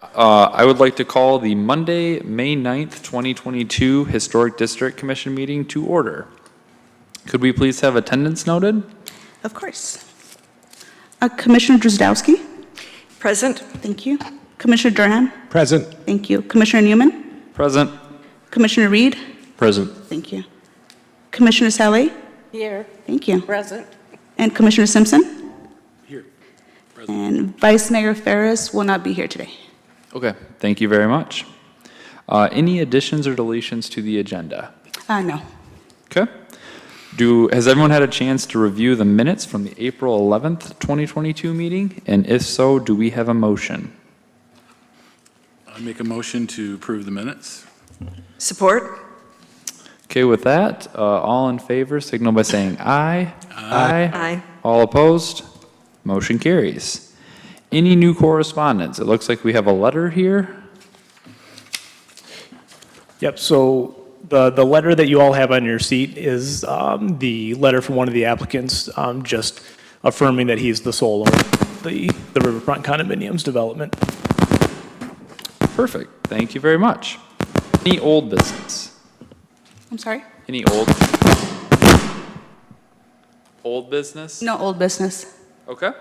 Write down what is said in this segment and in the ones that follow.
I would like to call the Monday, May 9th, 2022 Historic District Commission meeting to order. Could we please have attendance noted? Of course. Commissioner Drzdowski? Present. Thank you. Commissioner Durham? Present. Thank you. Commissioner Newman? Present. Commissioner Reed? Present. Thank you. Commissioner Saleh? Here. Thank you. Present. And Commissioner Simpson? Here. And Vice Mayor Ferris will not be here today. Okay, thank you very much. Any additions or deletions to the agenda? No. Okay. Has everyone had a chance to review the minutes from the April 11th, 2022 meeting? And if so, do we have a motion? I make a motion to approve the minutes. Support. Okay, with that, all in favor signal by saying aye. Aye. Aye. All opposed? Motion carries. Any new correspondence? It looks like we have a letter here. Yep, so the letter that you all have on your seat is the letter from one of the applicants just affirming that he's the sole owner of the Riverfront Condominiums development. Perfect. Thank you very much. Any old business? I'm sorry? Any old business? No old business. Okay.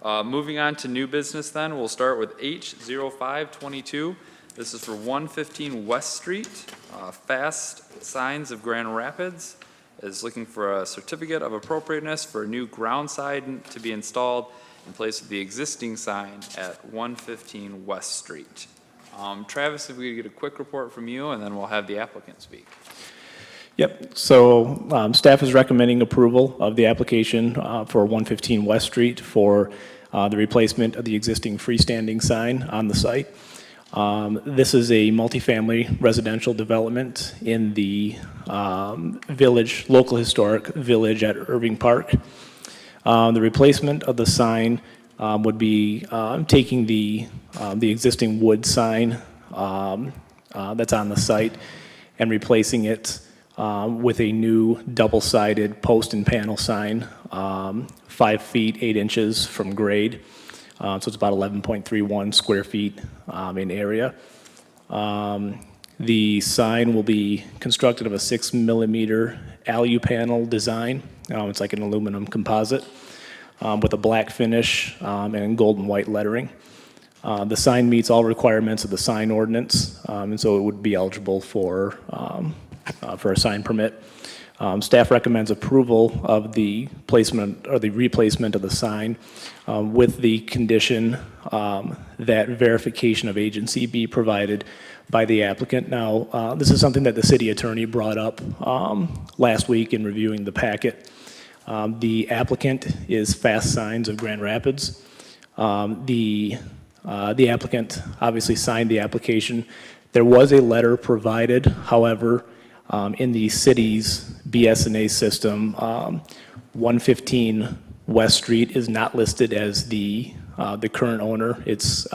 Moving on to new business then, we'll start with H0522. This is for 115 West Street. Fast Signs of Grand Rapids is looking for a certificate of appropriateness for a new ground sign to be installed in place of the existing sign at 115 West Street. Travis, if we could get a quick report from you, and then we'll have the applicant speak. Yep, so staff is recommending approval of the application for 115 West Street for the replacement of the existing freestanding sign on the site. This is a multifamily residential development in the local historic village at Irving Park. The replacement of the sign would be taking the existing wood sign that's on the site and replacing it with a new double-sided post and panel sign, 5 feet 8 inches from grade. So it's about 11.31 square feet in area. The sign will be constructed of a 6 millimeter alu panel design. It's like an aluminum composite with a black finish and gold and white lettering. The sign meets all requirements of the sign ordinance, and so it would be eligible for a sign permit. Staff recommends approval of the placement or the replacement of the sign with the condition that verification of agency be provided by the applicant. Now, this is something that the city attorney brought up last week in reviewing the packet. The applicant is Fast Signs of Grand Rapids. The applicant obviously signed the application. There was a letter provided, however, in the city's BS&A system, 115 West Street is not listed as the current owner. It's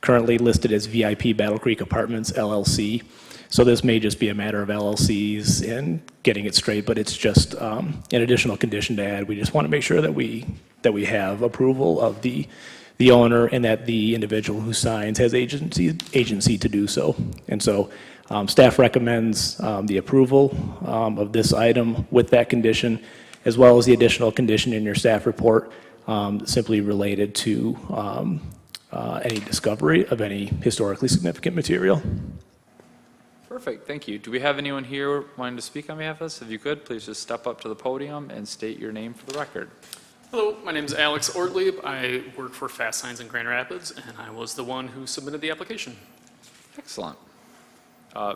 currently listed as VIP Battle Creek Apartments LLC. So this may just be a matter of LLCs and getting it straight, but it's just an additional condition to add. We just want to make sure that we have approval of the owner and that the individual who signs has agency to do so. And so staff recommends the approval of this item with that condition, as well as the additional condition in your staff report simply related to any discovery of any historically significant material. Perfect, thank you. Do we have anyone here wanting to speak on behalf of us? If you could, please just step up to the podium and state your name for the record. Hello, my name is Alex Ortlieb. I work for Fast Signs in Grand Rapids, and I was the one who submitted the application. Excellent.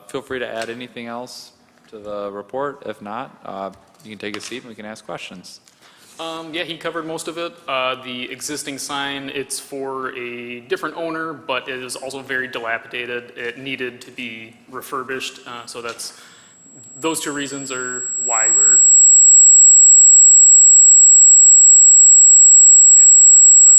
Feel free to add anything else to the report. If not, you can take a seat and we can ask questions. Yeah, he covered most of it. The existing sign, it's for a different owner, but it is also very dilapidated. It needed to be refurbished, so those two reasons are why we're asking for a new sign.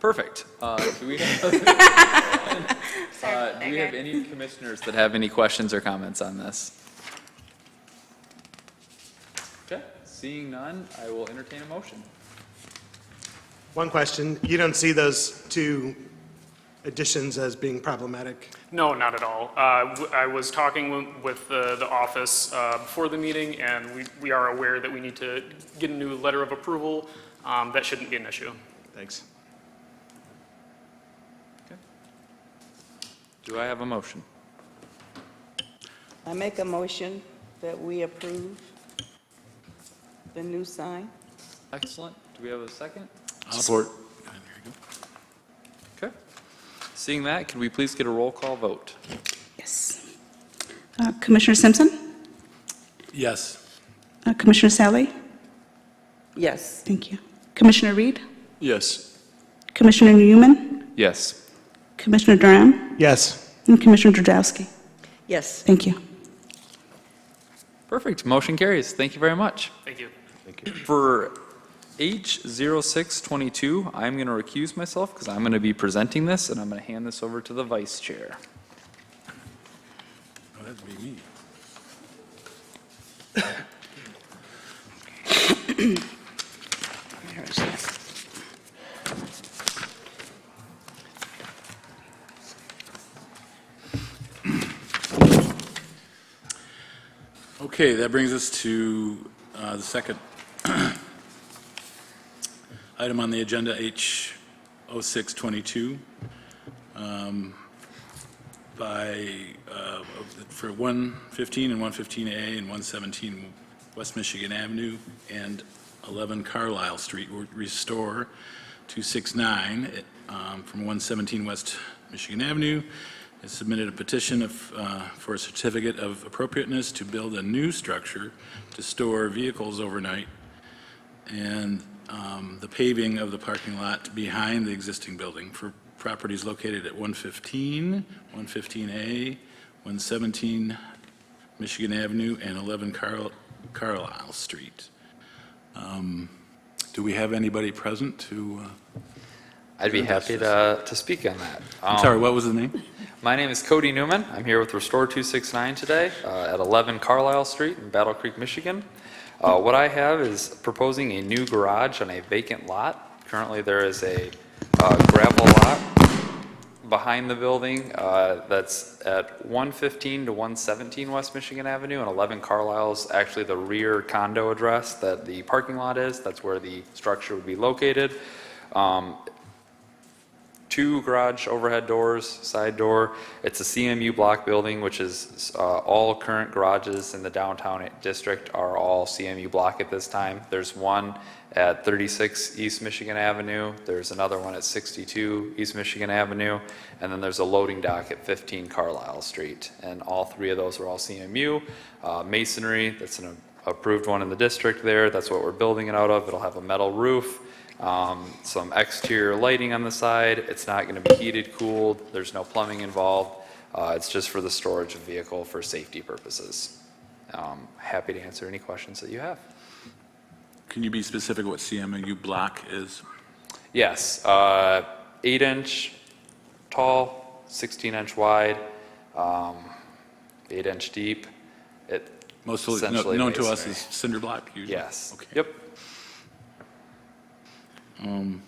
Perfect. Do we have any commissioners that have any questions or comments on this? Okay, seeing none, I will entertain a motion. One question, you don't see those two additions as being problematic? No, not at all. I was talking with the office before the meeting, and we are aware that we need to get a new letter of approval. That shouldn't be an issue. Thanks. Do I have a motion? I make a motion that we approve the new sign. Excellent. Do we have a second? Support. Okay. Seeing that, could we please get a roll call vote? Yes. Commissioner Simpson? Yes. Commissioner Sally? Yes. Thank you. Commissioner Reed? Yes. Commissioner Newman? Yes. Commissioner Durham? Yes. And Commissioner Drzdowski? Yes. Thank you. Perfect. Motion carries. Thank you very much. Thank you. For H0622, I'm going to recuse myself because I'm going to be presenting this, and I'm going to hand this over to the vice chair. Oh, that'd be me. Okay, that brings us to the second item on the agenda, H0622, for 115 and 115A and 117 West Michigan Avenue and 11 Carlisle Street, restore 269 from 117 West Michigan Avenue. Has submitted a petition for a certificate of appropriateness to build a new structure to store vehicles overnight, and the paving of the parking lot behind the existing building for properties located at 115, 115A, 117 Michigan Avenue, and 11 Carlisle Street. Do we have anybody present to? I'd be happy to speak on that. I'm sorry, what was the name? My name is Cody Newman. I'm here with Restore 269 today at 11 Carlisle Street in Battle Creek, Michigan. What I have is proposing a new garage on a vacant lot. Currently, there is a gravel lot behind the building that's at 115 to 117 West Michigan Avenue, and 11 Carlisle is actually the rear condo address that the parking lot is. That's where the structure would be located. Two garage overhead doors, side door. It's a CMU block building, which is all current garages in the downtown district are all CMU block at this time. There's one at 36 East Michigan Avenue. There's another one at 62 East Michigan Avenue. And then there's a loading dock at 15 Carlisle Street. And all three of those are all CMU. Masonry, that's an approved one in the district there. That's what we're building it out of. It'll have a metal roof. Some exterior lighting on the side. It's not going to be heated, cooled. There's no plumbing involved. It's just for the storage of vehicle for safety purposes. Happy to answer any questions that you have. Can you be specific what CMU block is? Yes, 8-inch tall, 16-inch wide, 8-inch deep. Mostly Essentially known to us masonry. as cinder block usually? Yes. Okay. Yep. And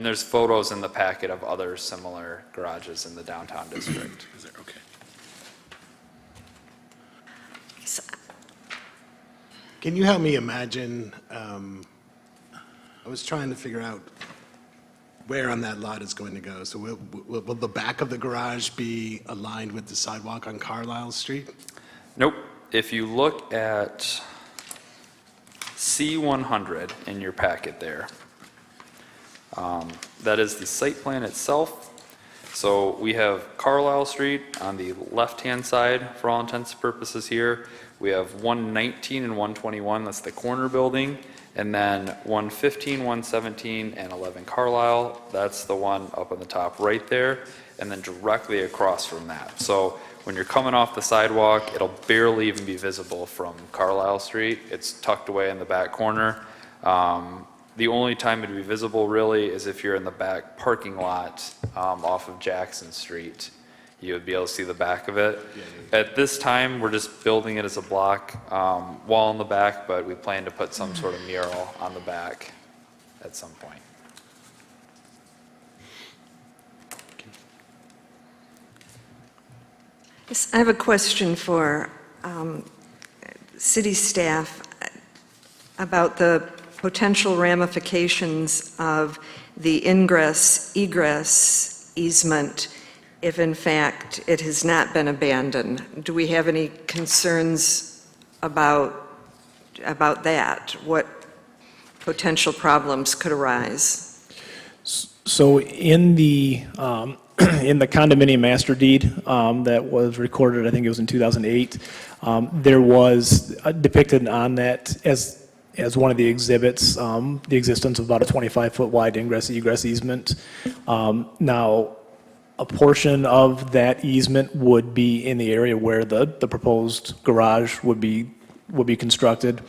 there's photos in the packet of other similar garages in the downtown district. Is there? Okay. Can you help me imagine, I was trying to figure out where on that lot is going to go. So will the back of the garage be aligned with the sidewalk on Carlisle Street? Nope. If you look at C100 in your packet there, that is the site plan itself. So we have Carlisle Street on the left-hand side for all intents and purposes here. We have 119 and 121, that's the corner building. And then 115, 117, and 11 Carlisle, that's the one up on the top right there. And then directly across from that. So when you're coming off the sidewalk, it'll barely even be visible from Carlisle Street. It's tucked away in the back corner. The only time it'd be visible really is if you're in the back parking lot off of Jackson Street. You would be able to see the back of it. At this time, we're just building it as a block wall in the back, but we plan to put some sort of mural on the back at some point. Yes, I have a question for city staff about the potential ramifications of the Ingress, Egress easement if in fact it has not been abandoned. Do we have any concerns about that? What potential problems could arise? So in the in the condominium master deed that was recorded, I think it was in 2008, there was depicted on that as one of the exhibits, the existence of about a 25-foot wide ingress egress easement. Now, a portion of that easement would be in the area where the proposed garage would be constructed.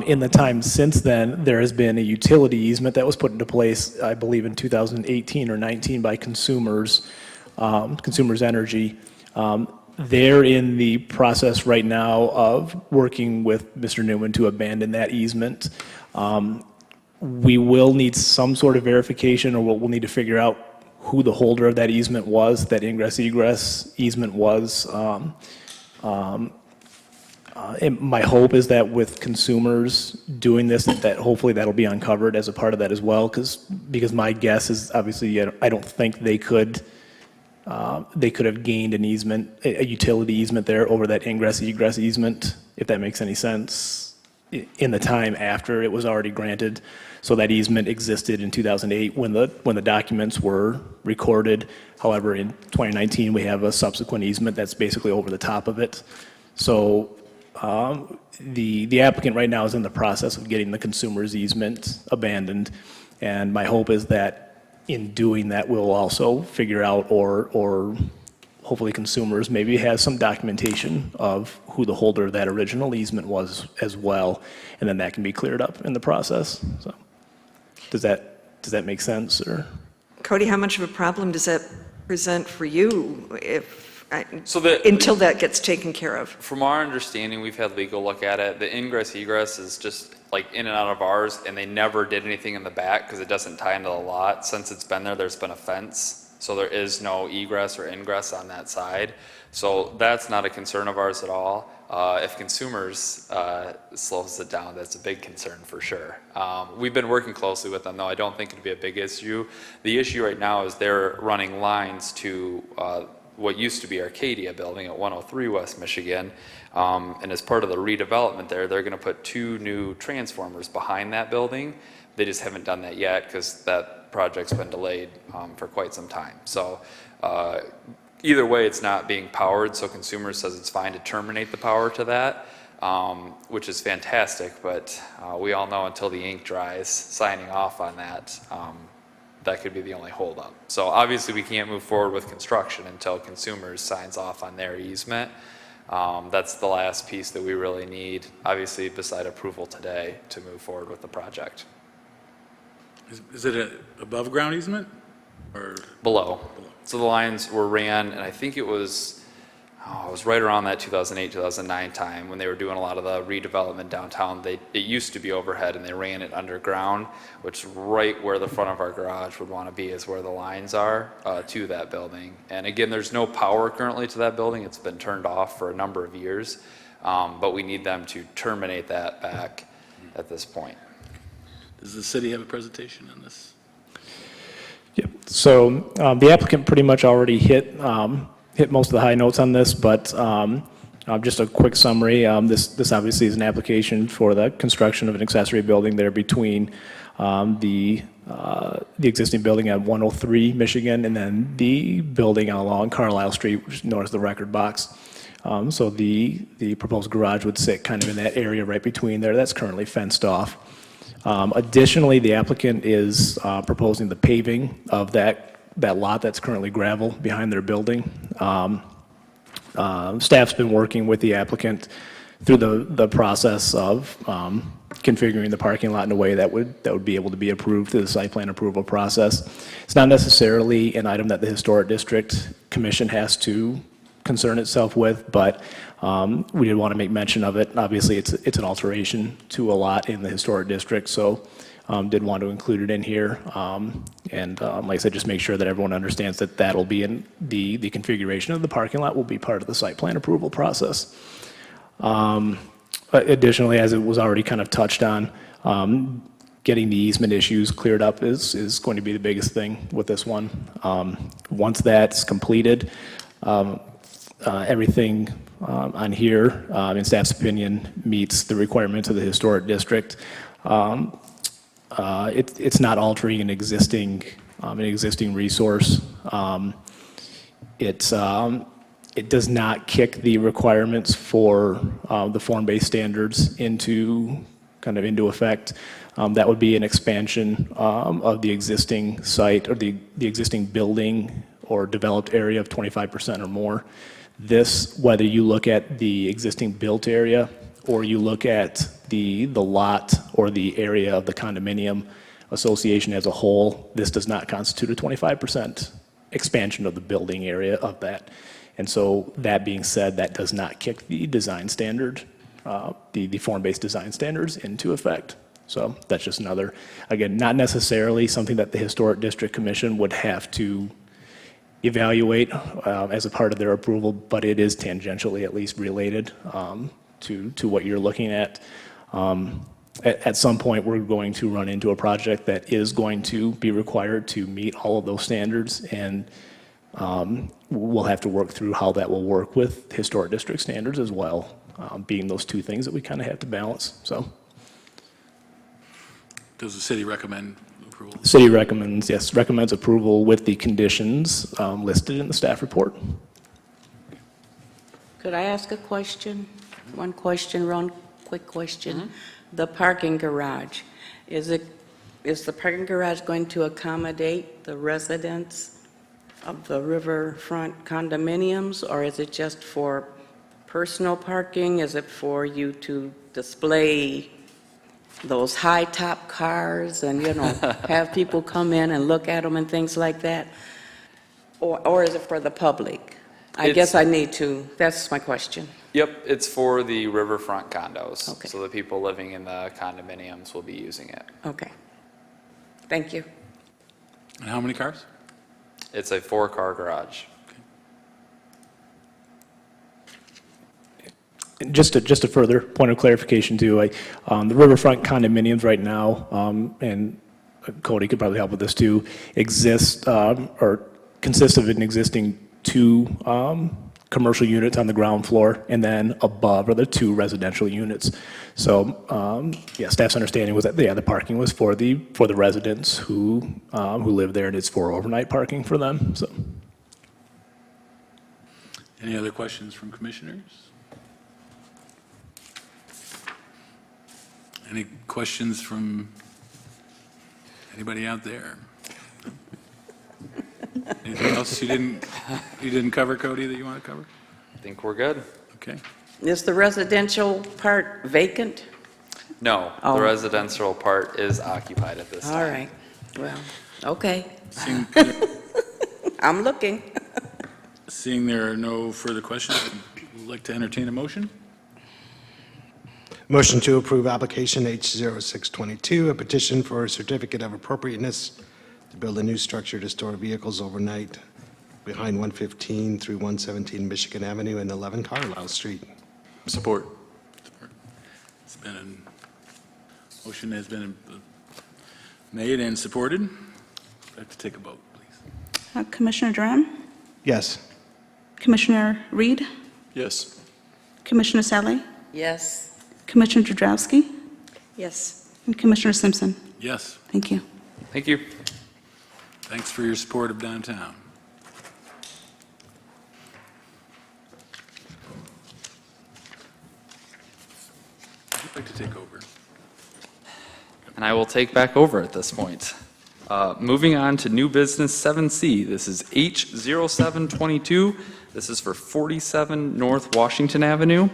In the time since then, there has been a utility easement that was put into place, I believe, in 2018 or 19 by Consumers Energy. They're in the process right now of working with Mr. Newman to abandon that easement. We will need some sort of verification, or we'll need to figure out who the holder of that easement was, that ingress egress easement was. And my hope is that with Consumers doing this, that hopefully that'll be uncovered as a part of that as well, because my guess is obviously I don't think they could have gained an easement, a utility easement there over that ingress egress easement, if that makes any sense, in the time after it was already granted. So that easement existed in 2008 when the documents were recorded. However, in 2019 we have a subsequent easement that's basically over the top of it. So the applicant right now is in the process of getting the Consumers easement abandoned, and my hope is that in doing that we'll also figure out, or hopefully Consumers maybe has some documentation of who the holder of that original easement was as well, and then that can be cleared up in the process. So does that make sense? Or Cody, how much of a problem does that present for you So until that gets taken care of? From our understanding, we've had legal look at it. The ingress egress is just like in and out of ours, and they never did anything in the back because it doesn't tie into the lot. Since it's been there, there's been a fence, so there is no egress or ingress on that side. So that's not a concern of ours at all. If Consumers slows it down, that's a big concern for sure. We've been working closely with them, though. I don't think it'd be a big issue. The issue right now is they're running lines to what used to be Arcadia building at 103 West Michigan, and as part of the redevelopment there, they're going to put 2 new transformers behind that building. They just haven't done that yet because that project's been delayed for quite some time. So either way, it's not being powered, so Consumers says it's fine to terminate the power to that, which is fantastic, but we all know until the ink dries, signing off on that, that could be the only holdup. So obviously we can't move forward with construction until Consumers signs off on their easement. That's the last piece that we really need, obviously beside approval today, to move forward with the project. Is it an above-ground easement, or? Below. So the lines were ran, and I think it was right around that 2008, 2009 time when they were doing a lot of the redevelopment downtown. It used to be overhead, and they ran it underground, which right where the front of our garage would want to be is where the lines are to that building. And again, there's no power currently to that building. It's been turned off for a number of years, but we need them to terminate that back at this point. Does the city have a presentation on this? Yep. So the applicant pretty much already hit most of the high notes on this, but just a quick summary. This obviously is an application for the construction of an accessory building there between the existing building at 103 Michigan and then the building along Carlisle Street, which is known as the Record Box. So the proposed garage would sit kind of in that area right between there. That's currently fenced off. Additionally, the applicant is proposing the paving of that lot that's currently gravel behind their building. Staff's been working with the applicant through the process of configuring the parking lot in a way that would be able to be approved through the site plan approval process. It's not necessarily an item that the Historic District Commission has to concern itself with, but we did want to make mention of it. Obviously, it's an alteration to a lot in the Historic District, so did want to include it in here. And like I said, just make sure that everyone understands that that'll be in the configuration of the parking lot will be part of the site plan approval process. Additionally, as it was already kind of touched on, getting the easement issues cleared up is going to be the biggest thing with this one. Once that's completed, everything on here, in staff's opinion, meets the requirements of the Historic District. It's not altering an existing resource. It does not kick the requirements for the form-based standards into effect. That would be an expansion of the existing site or the existing building or developed area of 25% or more. This, whether you look at the existing built area or you look at the lot or the area of the condominium association as a whole, this does not constitute a 25% expansion of the building area of that. And so that being said, that does not kick the design standard, the form-based design standards into effect. So that's just another, again, not necessarily something that the Historic District Commission would have to evaluate as a part of their approval, but it is tangentially at least related to what you're looking at. At some point, we're going to run into a project that is going to be required to meet all of those standards, and we'll have to work through how that will work with Historic District standards as well, being those two things that we kind of have to balance. So, Does the city recommend approval? the city recommends approval with the conditions listed in the staff report. Could I ask a question? One question, one quick question. The parking garage, is the parking garage going to accommodate the residents of the riverfront condominiums, or is it just for personal parking? Is it for you to display those high-top cars and, have people come in and look at them and things like that? Or is it for the public? I guess I need to, that's my question. Yep, it's for the riverfront condos. Okay. So the people living in the condominiums will be using it. Okay. Thank you. And how many cars? It's a 4-car garage. And just a further point of clarification too, the riverfront condominiums right now, and Cody could probably help with this too, exist or consist of an existing 2 commercial units on the ground floor, and then above are the 2 residential units. So, staff's understanding was that the parking was for the residents who live there, and it's for overnight parking for them. So, Any other questions from commissioners? Any questions from anybody out there? Anything else you didn't cover, Cody, that you want to cover? I think we're good. Okay. Is the residential part vacant? No, Oh. the residential part is occupied at this time. All right. Well, okay. Seeing, I'm looking. seeing there are no further questions, I'd like to entertain a motion. Motion to approve application H0622, a petition for a certificate of appropriateness to build a new structure to store vehicles overnight behind 115 through 117 Michigan Avenue and 11 Carlisle Street. Support. Motion has been made and supported. I'd like to take a vote, please. Commissioner Duran, Yes. Commissioner Reed, Yes. Commissioner Sally, Yes. Commissioner Drzdowski, Yes. and Commissioner Simpson. Yes. Thank you. Thank you. Thanks for your support of downtown. I'd like to take over. And I will take back over at this point. Moving on to new business 7C. This is H0722. This is for 47 North Washington Avenue.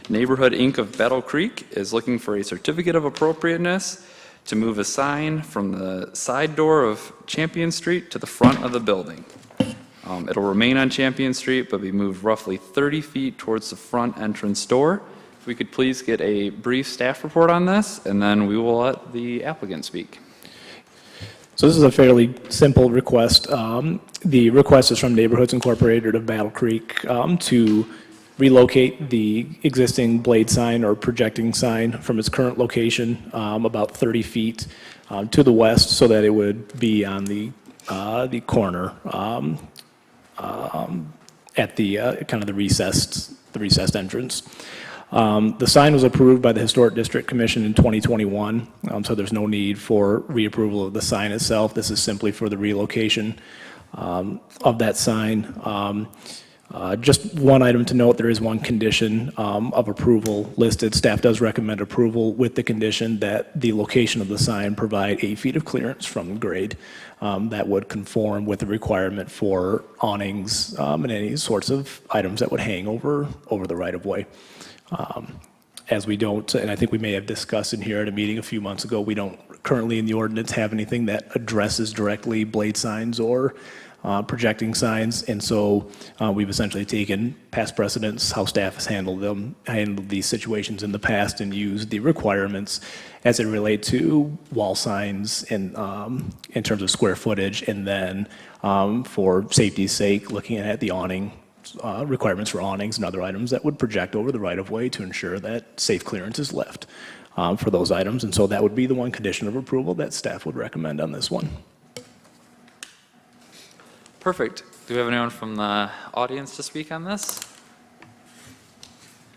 Neighborhood Inc. of Battle Creek is looking for a certificate of appropriateness to move a sign from the side door of Champion Street to the front of the building. It'll remain on Champion Street, but be moved roughly 30 feet towards the front entrance door. If we could please get a brief staff report on this, and then we will let the applicant speak. So this is a fairly simple request. The request is from Neighborhoods Incorporated of Battle Creek to relocate the existing blade sign or projecting sign from its current location about 30 feet to the west so that it would be on the corner at the kind of the recessed entrance. The sign was approved by the Historic District Commission in 2021, so there's no need for reapproval of the sign itself. This is simply for the relocation of that sign. Just one item to note, there is one condition of approval listed. Staff does recommend approval with the condition that the location of the sign provide 8 feet of clearance from grade. That would conform with the requirement for awnings and any sorts of items that would hang over the right-of-way. As we don't, and I think we may have discussed in here at a meeting a few months ago, we don't currently in the ordinance have anything that addresses directly blade signs or projecting signs, and so we've essentially taken past precedents, how staff has handled these situations in the past, and used the requirements as it relate to wall signs in terms of square footage, and then for safety's sake, looking at the awning requirements for awnings and other items that would project over the right-of-way to ensure that safe clearance is left for those items, and so that would be the one condition of approval that staff would recommend on this one. Perfect. Do we have anyone from the audience to speak on this?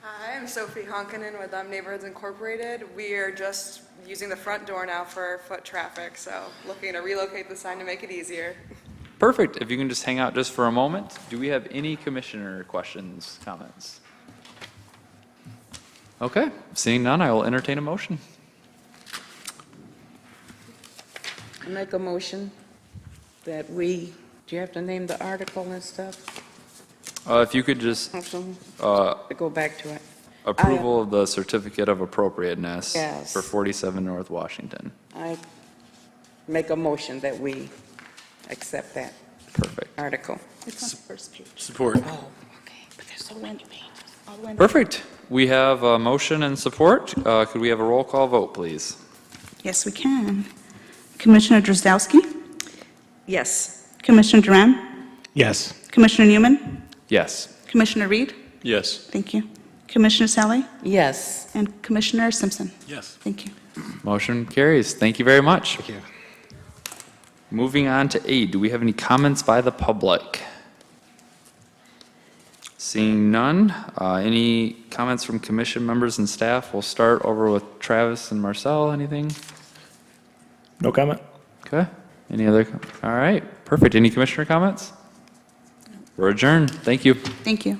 Hi, I'm Sophie Honkanen with Neighborhoods Incorporated. We are just using the front door now for foot traffic, so looking to relocate the sign to make it easier. Perfect. If you can just hang out just for a moment. Do we have any commissioner questions, comments? Okay, seeing none, I will entertain a motion. I make a motion that we, do you have to name the article and stuff? If you could just Go back to it. approval of the certificate of appropriateness Yes. for 47 North Washington. I make a motion that we accept that Perfect. article. It's on the first page. Support. Oh, okay, but there's so many pages. All the way down. Perfect. We have a motion and support. Could we have a roll call vote, please? Yes, we can. Commissioner Drzdowski, Yes. Commissioner Duran, Yes. Commissioner Newman, Yes. Commissioner Reed, Yes. thank you, Commissioner Sally, Yes. and Commissioner Simpson. Yes. Thank you. Motion carries. Thank you very much. Thank you. Moving on to A, do we have any comments by the public? Seeing none, any comments from commission members and staff? We'll start over with Travis and Marcel. Anything? No comment? Okay. Any other? All right. Perfect. Any commissioner comments? We're adjourned. Thank you. Thank you.